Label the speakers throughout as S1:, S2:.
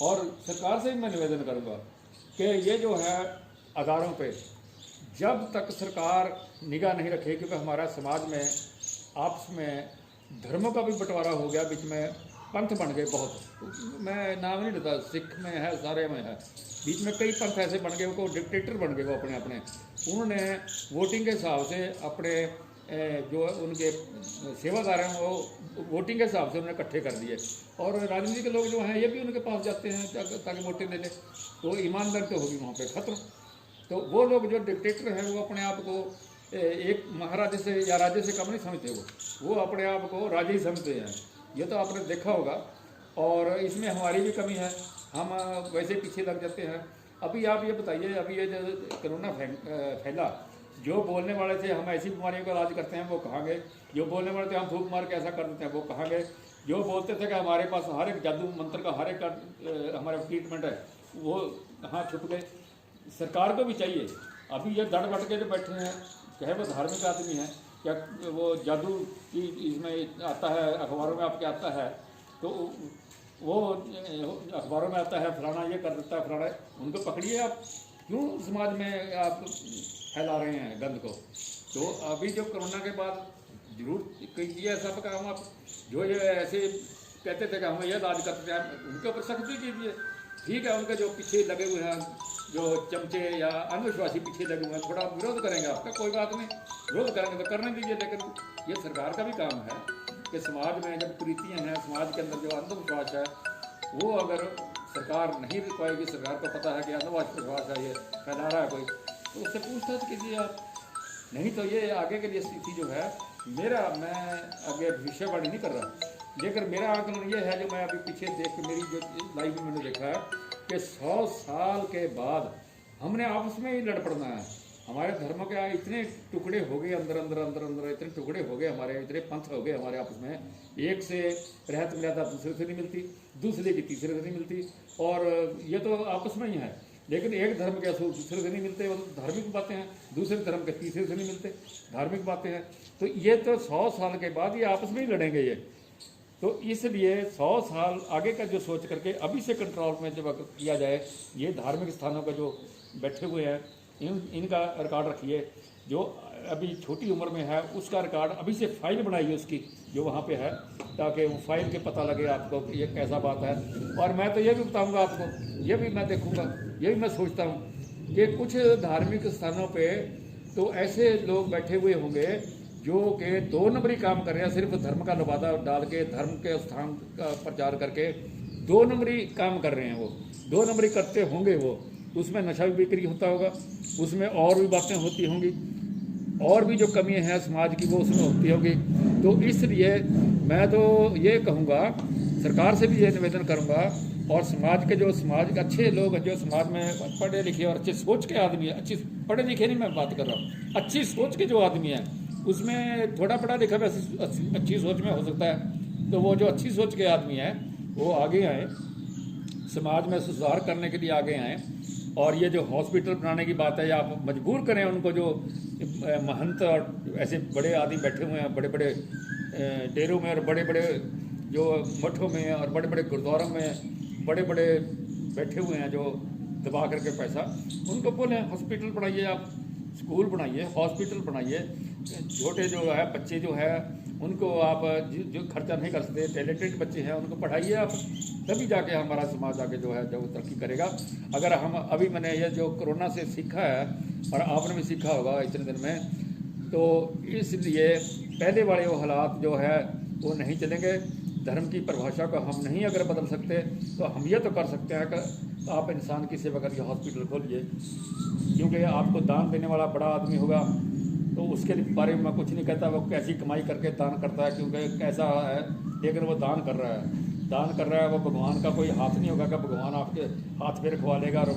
S1: और सरकार से भी मैं निवेदन करूँगा कि ये जो है अदारों पे जब तक सरकार निगाह नहीं रखे, क्योंकि हमारा समाज में आपस में धर्मों का भी बंटवारा हो गया, बीच में पंथ बन गए बहुत, मैं नाम नहीं लेता, सिख में है, सारे में है, बीच में कई पंथ ऐसे बन गए, वो डिक्टेटर बन गए, वो अपने अपने उन्होंने वोटिंग के हिसाब से अपने जो उनके सेवादार हैं वो वोटिंग के हिसाब से उन्होंने इकट्ठे कर दिए, और राजनीति के लोग जो हैं ये भी उनके पास जाते हैं ताकि वोटें ले ले, तो ईमानदारी तो होगी वहाँ पे खत्म। तो वो लोग जो डिक्टेटर हैं वो अपने आप को एक महाराजे से या राजे से कम नहीं समझते, वो अपने आप को राजे ही समझते हैं, ये तो आपने देखा होगा। और इसमें हमारी भी कमी है, हम वैसे पीछे लग जाते हैं। अभी आप ये बताइए, अभी ये जो कोरोना फैला, जो बोलने वाले थे हम ऐसी बीमारियों का इलाज करते हैं वो कहाँ गए, जो बोलने वाले थे हम फूंक मार के ऐसा कर देते हैं वो कहाँ गए, जो बोलते थे कि हमारे पास हर एक जादू मंत्र का हर एक हमारा ट्रीटमेंट है वो कहाँ छुप गए। सरकार को भी चाहिए, अभी ये दड़ बट के जो बैठे हैं, चाहे वो धार्मिक आदमी है या वो जादू की इसमें आता है, अखबारों में आपके आता है, तो वो अखबारों में आता है फलाना ये कर देता है फलाना, उनको पकड़िए आप, क्यों समाज में आप फैला रहे हैं गंद को। तो अभी जो कोरोना के बाद जरूर कीजिए ऐसा काम, आप जो ये ऐसे कहते थे कि हमें यह इलाज करते हैं उनके ऊपर सख्ती कीजिए। ठीक है, उनके जो पीछे लगे हुए हैं जो चमचे या अंधविश्वासी पीछे लगे हुए हैं, थोड़ा विरोध करेंगे आपका, कोई बात नहीं, विरोध करेंगे तो करने दीजिए, लेकिन ये सरकार का भी काम है कि समाज में जब कुरीतियाँ हैं, समाज के अंदर जो अंधविश्वास है वो अगर सरकार नहीं रुक पाएगी, सरकार को पता है कि अंधविश्वास है ये फैला रहा है कोई, तो उससे पूछताछ कीजिए आप। नहीं तो ये आगे के लिए स्थिति जो है, मैं आगे भविष्यवाणी नहीं कर रहा, लेकिन मेरा आकलन ये है जो मैं अभी पीछे देख के मेरी जो लाइफ में मैंने देखा है कि 100 साल के बाद हमने आपस में ही लड़ पड़ना है। हमारे धर्म के इतने टुकड़े हो गए, अंदर अंदर अंदर अंदर इतने टुकड़े हो गए, हमारे इतने पंथ हो गए हमारे आपस में, एक से रहत मिलाता दूसरे से नहीं मिलती, दूसरे की तीसरे से नहीं मिलती, और ये तो आपस में ही है। लेकिन एक धर्म के असूल दूसरे से नहीं मिलते, वो तो धार्मिक बातें हैं, दूसरे धर्म के तीसरे से नहीं मिलते, धार्मिक बातें हैं। तो ये तो 100 साल के बाद ये आपस में ही लड़ेंगे ये। तो इसलिए 100 साल आगे का जो सोच करके अभी से कंट्रोल में जब किया जाए, ये धार्मिक स्थानों का जो बैठे हुए हैं इनका रिकॉर्ड रखिए, जो अभी छोटी उम्र में है उसका रिकॉर्ड अभी से फाइल बनाइए उसकी जो वहाँ पे है, ताकि वो फाइल के पता लगे आपको कि ये कैसा बात है। और मैं तो ये भी बताऊँगा आपको, ये भी मैं देखूँगा, ये भी मैं सोचता हूँ कि कुछ धार्मिक स्थानों पर तो ऐसे लोग बैठे हुए होंगे जो कि 2 नंबरी काम कर रहे हैं, सिर्फ धर्म का लबादा डाल के धर्म के स्थान का प्रचार करके 2 नंबरी काम कर रहे हैं, वो 2 नंबरी करते होंगे, वो उसमें नशा भी बिक्री होता होगा, उसमें और भी बातें होती होंगी, और भी जो कमियां हैं समाज की वो उसमें होती होगी। तो इसलिए मैं तो ये कहूँगा, सरकार से भी ये निवेदन करूँगा, और समाज के जो समाज के अच्छे लोग हैं, जो समाज में पढ़े लिखे और अच्छे सोच के आदमी है, अच्छी पढ़े लिखे नहीं मैं बात कर रहा हूँ, अच्छी सोच के जो आदमी है, उसमें थोड़ा पढ़ा लिखा भी अच्छी सोच में हो सकता है, तो वो जो अच्छी सोच के आदमी हैं वो आगे आए, समाज में सुधार करने के लिए आगे आए। और ये जो हॉस्पिटल बनाने की बात है, या आप मजबूर करें उनको, जो महंत और ऐसे बड़े आदमी बैठे हुए हैं बड़े बड़े डेरों में और बड़े बड़े जो मठों में और बड़े बड़े गुरुद्वारों में बड़े बड़े बैठे हुए हैं जो दबा करके पैसा, उनको बोलें हॉस्पिटल बनाइए, आप स्कूल बनाइए, हॉस्पिटल बनाइए, छोटे जो है बच्चे जो है उनको आप जो खर्चा नहीं कर सकते, टैलेंटेड बच्चे हैं उनको पढ़ाइए आप, तभी जाके हमारा समाज आगे जो है जो तरक्की करेगा। अगर हम अभी मैंने ये जो कोरोना से सीखा है और आपने भी सीखा होगा इतने दिन में, तो इसलिए पहले वाले वो हालात जो है वो नहीं चलेंगे। धर्म की परिभाषा को हम नहीं अगर बदल सकते तो हम ये तो कर सकते हैं कि आप इंसान की सेवा करके हॉस्पिटल खोलिए, क्योंकि आपको दान देने वाला बड़ा आदमी होगा तो उसके बारे में मैं कुछ नहीं कहता वो कैसी कमाई करके दान करता है, क्योंकि कैसा है, लेकिन वो दान कर रहा है, वो भगवान का कोई हाथ नहीं होगा कि भगवान आपके हाथ पे रखवा लेगा और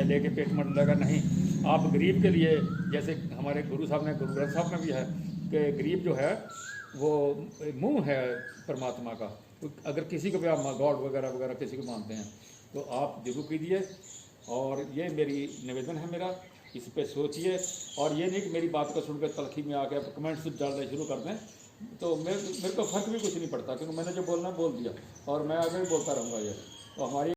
S1: लेके पेट में डालेगा, नहीं। आप गरीब के लिए, जैसे हमारे गुरु साहब ने, गुरु ग्रंथ साहब में भी है कि गरीब जो है वो मुंह है परमात्मा का, तो अगर किसी को भी आप गॉड वगैरह वगैरह किसी को मानते हैं तो आप जरूर कीजिए। और ये मेरी निवेदन है मेरा, इस पे सोचिए, और ये नहीं कि मेरी बात को सुनकर तलखी में आके आप कमेंट्स डालने शुरू कर दें, तो मेरे को फर्क भी कुछ नहीं पड़ता, क्योंकि मैंने जो बोलना बोल दिया और मैं आगे भी बोलता रहूँगा। ये तो हमारी